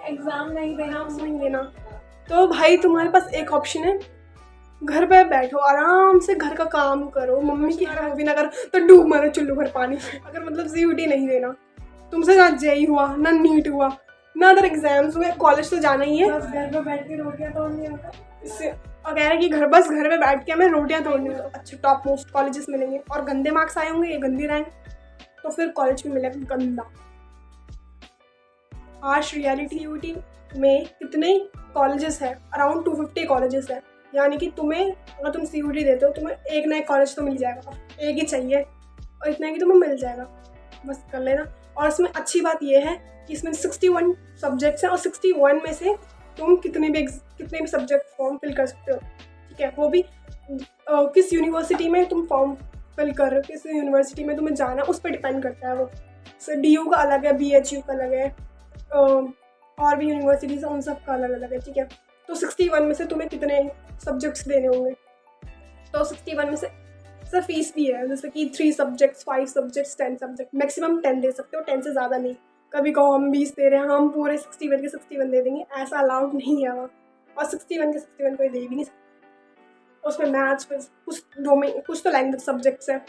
Exam नहीं देना, नहीं देना, तो भाई तुम्हारे पास एक ऑप्शन है, घर पे बैठो आराम से, घर का काम करो, मम्मी की हर मूवी ना करो तो डूब मरो चुल्लू भर पानी में। अगर मतलब सीयूटी नहीं देना, तुमसे ना जेई हुआ ना नीट हुआ ना अदर एग्जाम्स हुए, कॉलेज तो जाना ही है, बस घर पे बैठ के रोटियां तोड़नी होता। इससे और कह रहे हैं कि घर पे बैठ के हमें रोटियां तोड़नी हो, तो अच्छे टॉप मोस्ट कॉलेजेस मिलेंगे, और गंदे मार्क्स आए होंगे, ये गंदी रैंक, तो फिर कॉलेज भी मिलेगा गंदा। आज रियलिटी यूटी में कितने कॉलेजेस है, अराउंड 250 कॉलेजेस है, यानी कि तुम्हें अगर तुम सीयूटी देते हो तुम्हें एक ना एक कॉलेज तो मिल जाएगा, एक ही चाहिए और इतना कि तुम्हें मिल जाएगा, बस कर लेना। और इसमें अच्छी बात यह है कि इसमें 61 सब्जेक्ट्स हैं और 61 में से तुम कितने भी सब्जेक्ट फॉर्म फिल कर सकते हो, ठीक है। वो भी किस यूनिवर्सिटी में तुम फॉर्म फिल कर रहे हो, किस यूनिवर्सिटी में तुम्हें जाना उस पर डिपेंड करता है वो। DU का अलग है, BHU का अलग है, और भी यूनिवर्सिटीज़ हैं उन सब का अलग अलग है, ठीक है। तो 61 में से तुम्हें कितने सब्जेक्ट्स देने होंगे, तो 61 में से सर फीस भी है, जैसे कि 3 सब्जेक्ट्स 5 सब्जेक्ट्स 10 सब्जेक्ट, मैक्सिमम 10 दे सकते हो, 10 से ज़्यादा नहीं। कभी कहो हम 20 दे रहे हैं, हम पूरे 61 के 61 दे देंगे, ऐसा अलाउड नहीं है वहाँ, और 61 के 61 कोई दे भी नहीं सकता। उसमें मैथ्स कुछ तो लैंग्वेज सब्जेक्ट्स है,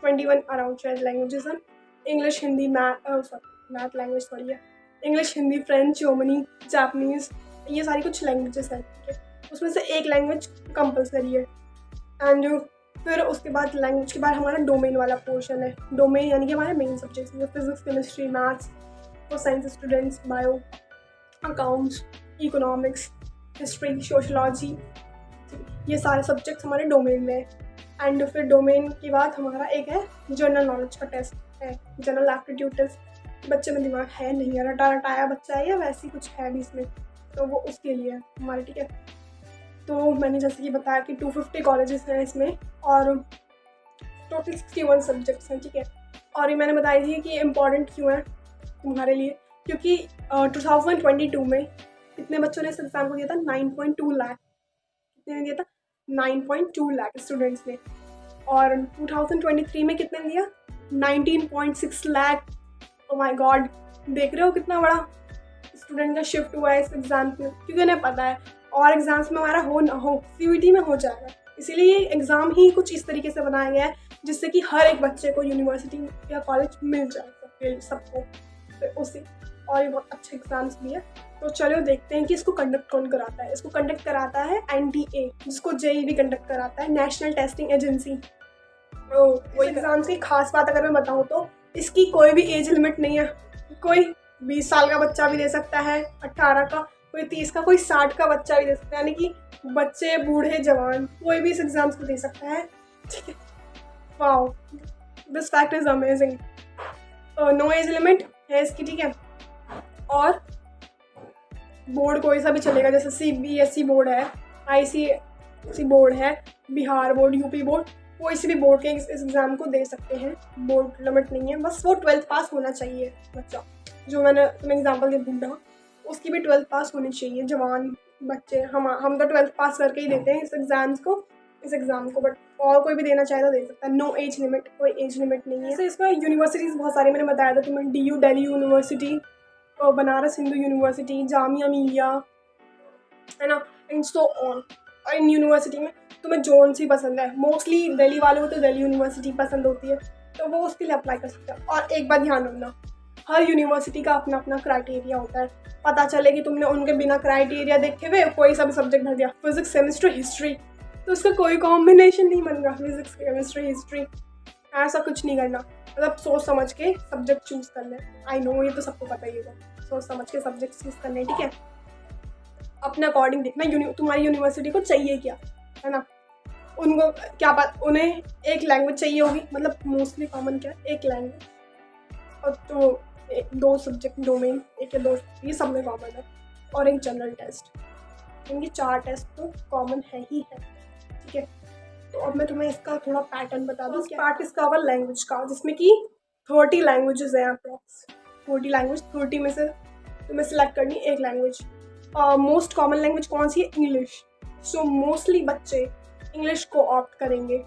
21 अराउंड शायद लैंग्वेजेस हैं, इंग्लिश हिंदी मैथ लैंग्वेज थोड़ी है, English Hindi French Germany Japanese, ये सारी कुछ लैंग्वेजेस हैं, ठीक है। उसमें से एक लैंग्वेज कंपलसरी है। एंड फिर उसके बाद लैंग्वेज के बाद हमारा डोमेन वाला पोर्शन है, डोमेन यानी कि हमारे मेन सब्जेक्ट्स जो physics chemistry maths for science students, bio accounts economics history sociology, ये सारे सब्जेक्ट्स हमारे डोमेन में है। एंड फिर डोमेन के बाद हमारा एक है जनरल नॉलेज का टेस्ट है, जनरल एप्टीट्यूड टेस्ट। बच्चे में दिमाग है नहीं है, रटाया बच्चा है या वैसी कुछ है भी इसमें, तो वो उसके लिए है हमारे, ठीक है। तो मैंने जैसे कि बताया कि 250 कॉलेजेस हैं इसमें और टोटल 61 सब्जेक्ट्स हैं, ठीक है। और ये मैंने बताई थी कि इम्पॉर्टेंट क्यों है तुम्हारे लिए, क्योंकि 2022 में कितने बच्चों ने इस एग्ज़ाम को दिया था, 9.2 लाख, कितने ने दिया था, 9.2 लाख स्टूडेंट्स ने। और 2023 में कितने ने दिया, 19.6 लाख। ओ माय गॉड, देख रहे हो कितना बड़ा स्टूडेंट का शिफ्ट हुआ है इस एग्ज़ाम में, क्योंकि उन्हें पता है और एग्ज़ाम्स में हमारा हो ना हो CUET में हो जाएगा, इसीलिए एग्ज़ाम ही कुछ इस तरीके से बनाया गया है जिससे कि हर एक बच्चे को यूनिवर्सिटी या कॉलेज मिल जाए सबको, तो उसी। और ये बहुत अच्छे एग्ज़ाम्स भी है। तो चलो देखते हैं कि इसको कंडक्ट कौन कराता है। इसको कंडक्ट कराता है NTA, जिसको JEE भी कंडक्ट कराता है, नेशनल टेस्टिंग एजेंसी। तो वो एग्ज़ाम्स की खास बात अगर मैं बताऊँ तो इसकी कोई भी एज लिमिट नहीं है, कोई 20 साल का बच्चा भी दे सकता है, 18 का, कोई 30 का, कोई 60 का बच्चा भी दे सकता है, यानी कि बच्चे बूढ़े जवान कोई भी इस एग्ज़ाम्स को दे सकता है, ठीक है। Wow, this fact is amazing. No age limit है इसकी, ठीक है। और बोर्ड कोई सा भी चलेगा, जैसे CBSE बोर्ड है, ICSE बोर्ड है, बिहार बोर्ड, UP बोर्ड, कोई से भी बोर्ड के इस एग्ज़ाम को दे सकते हैं, बोर्ड लिमिट नहीं है, बस वो 12th पास होना चाहिए बच्चा। जो मैंने तुम्हें एग्जाम्पल दिया बूढ़ा, उसकी भी 12th पास होनी चाहिए। जवान बच्चे हम तो 12th पास करके ही देते हैं इस एग्ज़ाम को, बट और कोई भी देना चाहे तो दे सकता है। नो एज लिमिट, कोई एज लिमिट नहीं है। जैसे इसमें यूनिवर्सिटीज़ बहुत सारी मैंने बताया था तुम्हें, DU Delhi university, Banaras Hindu university, Jamia Millia, है ना, एंड सो ऑन। और इन यूनिवर्सिटी में तुम्हें जोन सी पसंद है, मोस्टली दिल्ली वालों को तो दिल्ली यूनिवर्सिटी पसंद होती है, तो वो उसके लिए अप्लाई कर सकते हैं। और एक बात ध्यान रखना, हर यूनिवर्सिटी का अपना अपना क्राइटेरिया होता है। पता चले कि तुमने उनके बिना क्राइटेरिया देखे हुए कोई सा भी सब्जेक्ट भर दिया, फिजिक्स केमिस्ट्री हिस्ट्री, तो उसका कोई कॉम्बिनेशन नहीं बन रहा, फिजिक्स केमिस्ट्री हिस्ट्री, ऐसा कुछ नहीं करना। मतलब सोच समझ के सब्जेक्ट चूज़ कर ले। आई नो ये तो सबको पता ही होगा, सोच समझ के सब्जेक्ट चूज़ करने, ठीक है। अपने अकॉर्डिंग देखना तुम्हारी यूनिवर्सिटी को चाहिए क्या, है ना। उनको क्या बात, उन्हें एक लैंग्वेज चाहिए होगी, मतलब मोस्टली कॉमन क्या है, एक लैंग्वेज, और तो 2 सब्जेक्ट डोमेन, 1 या 2, ये सब में कॉमन है, और एक जनरल टेस्ट। इनके 4 टेस्ट तो कॉमन है ही है, ठीक है। तो अब मैं तुम्हें इसका थोड़ा पैटर्न बता दूँ। पार्ट इसका होगा लैंग्वेज का, जिसमें कि 30 लैंग्वेजेस हैं अप्रॉक्स, 40 लैंग्वेज, 30 में से तुम्हें सिलेक्ट करनी एक लैंग्वेज। मोस्ट कॉमन लैंग्वेज कौन सी है, इंग्लिश। सो मोस्टली बच्चे इंग्लिश को ऑप्ट करेंगे,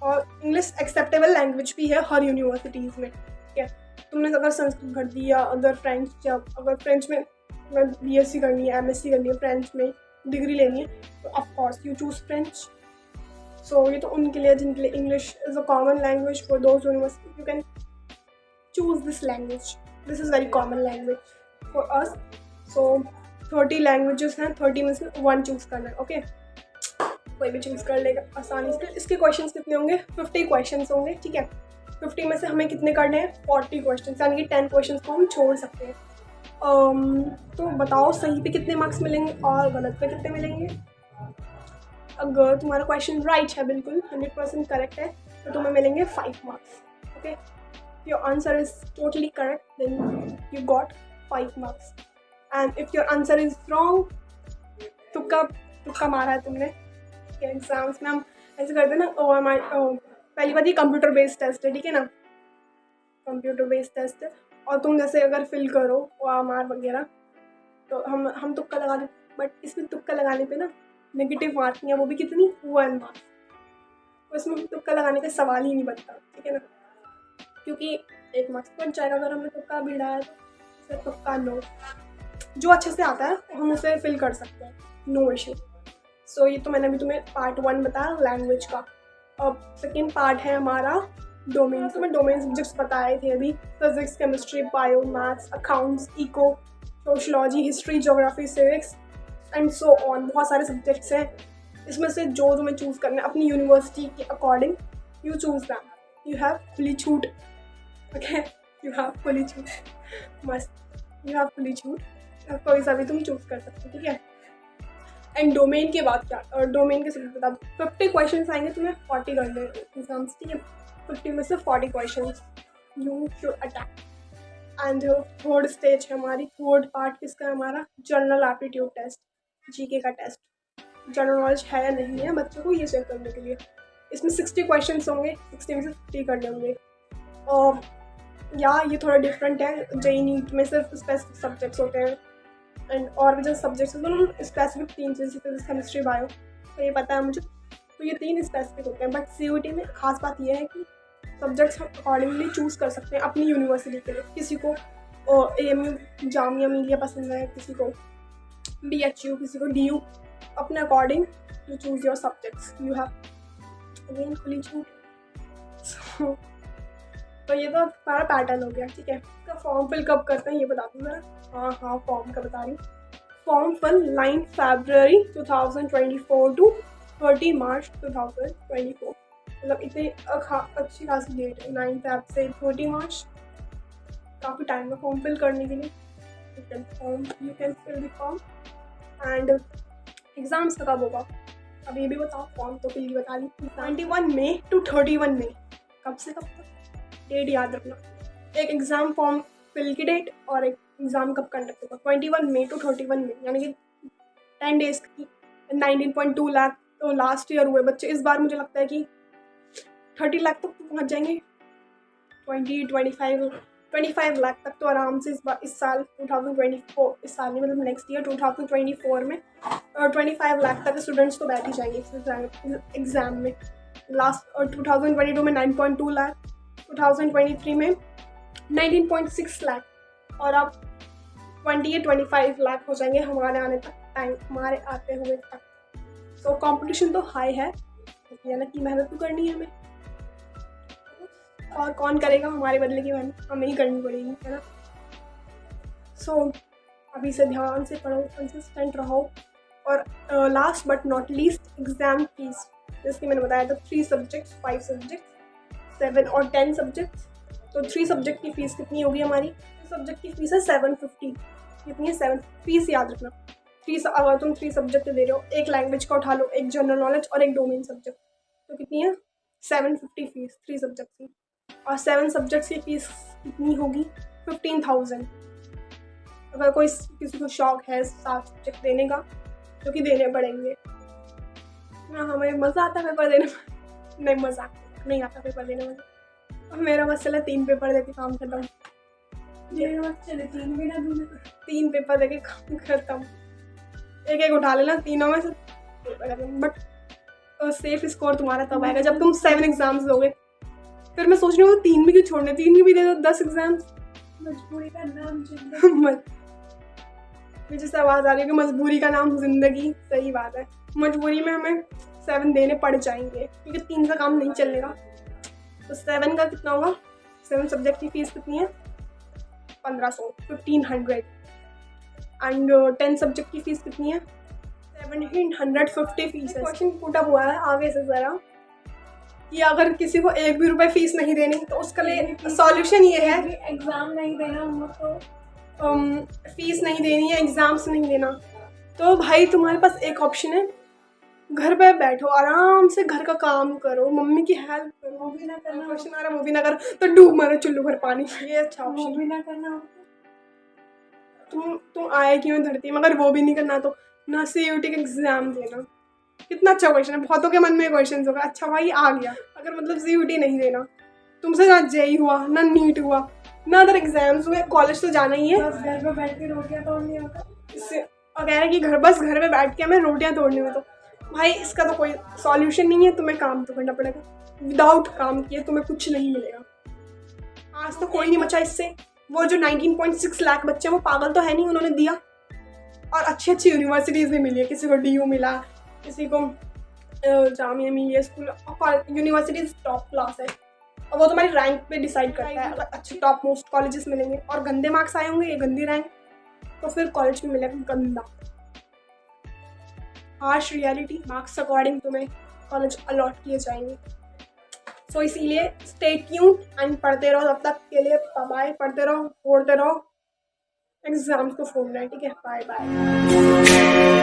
और इंग्लिश एक्सेप्टेबल लैंग्वेज भी है हर यूनिवर्सिटीज़ में, ठीक है। तुमने अगर संस्कृत भर दी या अगर फ्रेंच, या अगर फ्रेंच में तुम्हें BSc करनी है, MSc करनी है, फ्रेंच में डिग्री लेनी है, तो of course you choose French. So ये तो उनके लिए जिनके लिए English is a common language. For those university you can choose this language, this is very common language for us. So 30 languages हैं, 30 में से 1 चूज़ करना है। ओके, कोई भी चूज़ कर लेगा आसानी से। इसके क्वेश्चंस कितने होंगे? 50 क्वेश्चंस होंगे, ठीक है। 50 में से हमें कितने करने हैं? 40 क्वेश्चन, यानी कि 10 क्वेश्चन को हम छोड़ सकते हैं। तो बताओ सही पे कितने मार्क्स मिलेंगे और गलत पे कितने मिलेंगे? अगर तुम्हारा क्वेश्चन राइट है, बिल्कुल 100% करेक्ट है, तो तुम्हें मिलेंगे 5 marks. Okay, your answer is totally correct, then you got 5 marks. And if your answer is wrong, तुक्का मारा है तुमने। एग्जाम्स में हम ऐसे करते हैं ना, पहली बात ये कंप्यूटर बेस्ड टेस्ट है, ठीक है ना, कंप्यूटर बेस्ड टेस्ट है। और तुम जैसे अगर फिल करो OMR वगैरह, तो हम तुक्का लगा दें, बट इसमें तुक्का लगाने पे ना नेगेटिव मार्किंग है, वो भी कितनी? 1 मार्क्स। तो इसमें तुक्का लगाने का सवाल ही नहीं बनता, ठीक है ना, क्योंकि 1 मार्क्स बच जाएगा अगर हमने तुक्का भिड़ाया तो। फिर तुक्का नो, जो अच्छे से आता है हम उसे फिल कर सकते हैं, नो इशू। सो ये तो मैंने अभी तुम्हें पार्ट 1 बताया लैंग्वेज का। अब सेकेंड पार्ट है हमारा डोमेन। तो मैं डोमेन सब्जेक्ट्स बताए थे अभी, physics, chemistry, bio, maths, accounts, eco, sociology, history, geography, civics and so on. बहुत सारे सब्जेक्ट्स हैं, इसमें से जो तुम्हें चूज़ करना है अपनी यूनिवर्सिटी के according, you choose them, you have fully छूट। ओके, यू हैव फुली छूट, मस्त, यू हैव फुली छूट, कोई सा भी तुम चूज़ कर सकते हो, ठीक है। एंड डोमेन के बाद क्या? और डोमेन के सब्जेक्ट बता दो, 50 क्वेश्चन आएंगे, तुम्हें 40 करने एग्जाम्स, ठीक है। 50 में से 40 question you should attack. And third stage है हमारी, थर्ड पार्ट किसका है हमारा? जनरल एप्टीट्यूड टेस्ट, GK का टेस्ट। जनरल नॉलेज है या नहीं है बच्चों को, ये चेक करने के लिए इसमें 60 क्वेश्चन होंगे, 60 में से 50 करने होंगे। और या ये थोड़ा डिफरेंट है, JEE नीट में सिर्फ स्पेसिफिक सब्जेक्ट्स होते हैं, एंड और भी जो सब्जेक्ट्स होते हैं स्पेसिफिक 3 चीज़, फिजिक्स, केमिस्ट्री, बायो, तो ये पता है मुझे, तो ये 3 स्पेसिफिक होते हैं। बट CUET में खास बात यह है कि सब्जेक्ट्स हम अकॉर्डिंगली चूज़ कर सकते हैं अपनी यूनिवर्सिटी के लिए। किसी को AMU जामिया मिलिया पसंद है, किसी को BHU, किसी को DU, अपने according you choose your subjects, you have again fully choose. तो ये तो हमारा पैटर्न हो गया, ठीक है। इसका फॉर्म फिल कब करते हैं ये बता दूँ मैं। हाँ, फॉर्म का बता रही हूँ। फॉर्म फिल 9 फरवरी 2024 टू 30 मार्च 2024, मतलब इतनी अच्छी खासी डेट है, 9 फरवरी से 30 मार्च, काफ़ी टाइम है फॉर्म फिल करने के लिए। You can fill the form. And exams का कब होगा अब ये भी बताओ, फॉर्म तो फिल बता दी। 91 मई टू 31 मई, कब से कब तक, डेट याद रखना। एक एग्ज़ाम फॉर्म फिल की डेट और एक एग्ज़ाम कब कंडक्ट होगा, 21 मई टू 31 मई, यानी कि 10 डेज़ की। 19.2 लाख तो लास्ट ईयर हुए बच्चे, इस बार मुझे लगता है कि 30 लाख तक तो पहुँच जाएंगे, 25 लाख तक तो आराम से इस साल 2024, इस साल में मतलब नेक्स्ट ईयर 2024 में 25 लाख तक स्टूडेंट्स तो बैठ ही जाएंगे इस एग्ज़ाम में। लास्ट 2022 में 9.2 लाख, 2023 में 19.6 लाख, और अब 25 लाख हो जाएंगे हमारे आने तक, टाइम हमारे आते हुए तक। सो कंपटीशन तो हाई है, यानी कि मेहनत तो करनी है हमें, और कौन करेगा हमारे बदले की मेहनत, हमें ही करनी पड़ेगी, है ना। सो अभी से ध्यान से पढ़ो, कंसिस्टेंट रहो। और last but not least, exam fees, जैसे मैंने बताया था 3 सब्जेक्ट्स, 5 सब्जेक्ट्स, 7 और 10 सब्जेक्ट्स। तो 3 सब्जेक्ट की फ़ीस कितनी होगी हमारी? 3 सब्जेक्ट की फ़ीस है 750। कितनी है? 7। फीस याद रखना, 3 अगर तुम 3 सब्जेक्ट दे रहे हो, एक लैंग्वेज का उठा लो, एक जनरल नॉलेज और एक डोमेन सब्जेक्ट, तो कितनी है? 750 फीस 3 सब्जेक्ट की। और 7 सब्जेक्ट्स की फ़ीस कितनी होगी? 15,000। अगर कोई किसी को शौक है 7 सब्जेक्ट देने का, जो कि देने पड़ेंगे ना, हमें मज़ा आता है पेपर देने में, नहीं मज़ा नहीं आता पेपर देने में। अब मेरा बस चला 3 पेपर देके काम खत्म, चले 3 भी ना दूँ, 3 पेपर देके काम खत्म, एक उठा लेना तीनों में से पेपर खत्म। बट सेफ स्कोर तुम्हारा तब आएगा जब तुम 7 एग्जाम्स दोगे। फिर मैं सोच रही हूँ 3 भी क्यों छोड़ने, 3 भी दे दो, 10 एग्जाम्स, मजबूरी का नाम मुझे से आवाज़ आ रही है कि मजबूरी का नाम ज़िंदगी। सही बात है, मजबूरी में हमें 7 देने पड़ जाएंगे क्योंकि 3 का काम नहीं चलेगा। तो 7 का कितना होगा? 7 सब्जेक्ट की फ़ीस कितनी है? 1500 एंड 10 सब्जेक्ट की फ़ीस कितनी है? 1750 फीस है। क्वेश्चन पुट अप हुआ है आगे से ज़रा कि अगर किसी को 1 भी रुपए फीस नहीं देनी तो उसके लिए सॉल्यूशन ये है, एग्जाम नहीं देना उनको, फीस नहीं देनी है, एग्ज़ाम्स नहीं देना, तो भाई तुम्हारे पास एक ऑप्शन है, घर पे बैठो आराम से, घर का काम करो, मम्मी की हेल्प करो। वो भी ना करना, क्वेश्चन आ रहा वो भी ना कर तो डूब मरो चुल्लू भर पानी। ये अच्छा वो ऑप्शन। भी ना करना। तुम आए क्यों धरती में, अगर वो भी नहीं करना तो ना CUT का एग्ज़ाम देना। कितना अच्छा क्वेश्चन है, बहुतों के मन में क्वेश्चन होगा, अच्छा भाई आ गया, अगर मतलब CUT नहीं देना, तुमसे ना JEE हुआ ना नीट हुआ ना अदर एग्जाम्स हुए, कॉलेज तो जाना ही है, बस घर पे बैठ के रोटियां तोड़नी होता। इससे और कह रहे हैं कि घर पे बैठ के हमें रोटियां तोड़नी हो, तो भाई इसका तो कोई सॉल्यूशन नहीं है, तुम्हें काम तो करना पड़ेगा, विदाउट काम किए तुम्हें कुछ नहीं मिलेगा। आज तो कोई नहीं बचा इससे, वो जो 19.6 लाख बच्चे हैं वो पागल तो है नहीं, उन्होंने दिया और अच्छी अच्छी यूनिवर्सिटीज़ भी मिली है, किसी को DU मिला, किसी को जामिया मिली है, स्कूल यूनिवर्सिटीज़ टॉप क्लास है, और वो तुम्हारी रैंक पे डिसाइड करता है। अगर अच्छे टॉप मोस्ट कॉलेजेस मिलेंगे और गंदे मार्क्स आए होंगे, ये गंदी रैंक, तो फिर कॉलेज में मिलेगा गंदा। हार्श रियलिटी, मार्क्स अकॉर्डिंग तुम्हें कॉलेज अलॉट किए जाएंगे। सो इसीलिए स्टे ट्यून्ड एंड पढ़ते रहो, तब तक के लिए बाय, पढ़ते रहो, पढ़ते रहो, एग्जाम्स को फोड़ना है, ठीक है, बाय बाय।